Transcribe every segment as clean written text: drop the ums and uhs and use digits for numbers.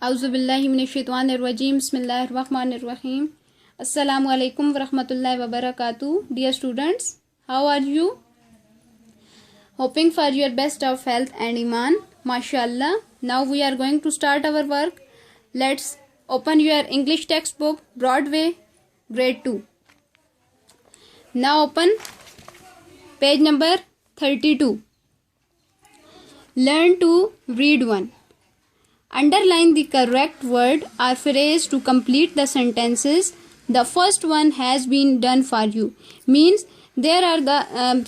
Auzubillahiminashaitanirrajim. Bismillahirrahmanirrahim. Assalamu alaikum warahmatullahi wabarakatuh. Dear students, how are you? Hoping for your best of health and iman. MashaAllah. Now we are going to start our work. Let's open your English textbook, Broadway, grade 2. Now open page number 32. Learn to read one. Underline the correct word or phrase to complete the sentences. The first one has been done for you. Means there are the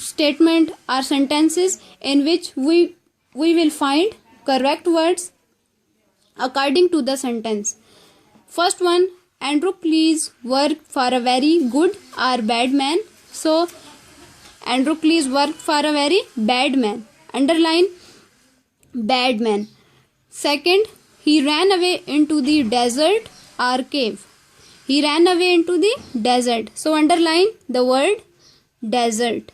statement or sentences in which we will find correct words according to the sentence. First one, Andrew please work for a very good or bad man. So Andrew please work for a very bad man. Underline bad man. Second, he ran away into the desert or cave. He ran away into the desert. So underline the word desert.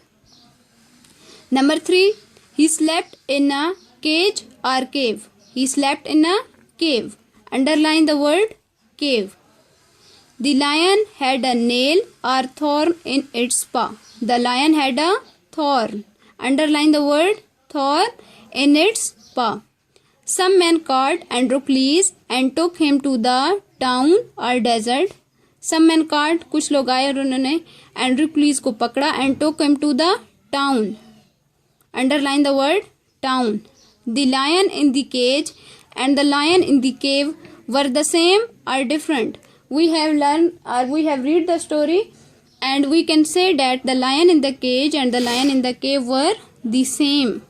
Number 3, he slept in a cage or cave. He slept in a cave. Underline the word cave. The lion had a nail or thorn in its paw. The lion had a thorn. Underline the word thorn in its paw. Some men caught Andrew Please and took him to the town or desert. Some men caught, कुछ लोग आए और उन्होंने Andrew please को पकड़ा and took him to the town. Underline the word town. The lion in the cage and the lion in the cave were the same or different. We have learned or we have read the story and we can say that the lion in the cage and the lion in the cave were the same.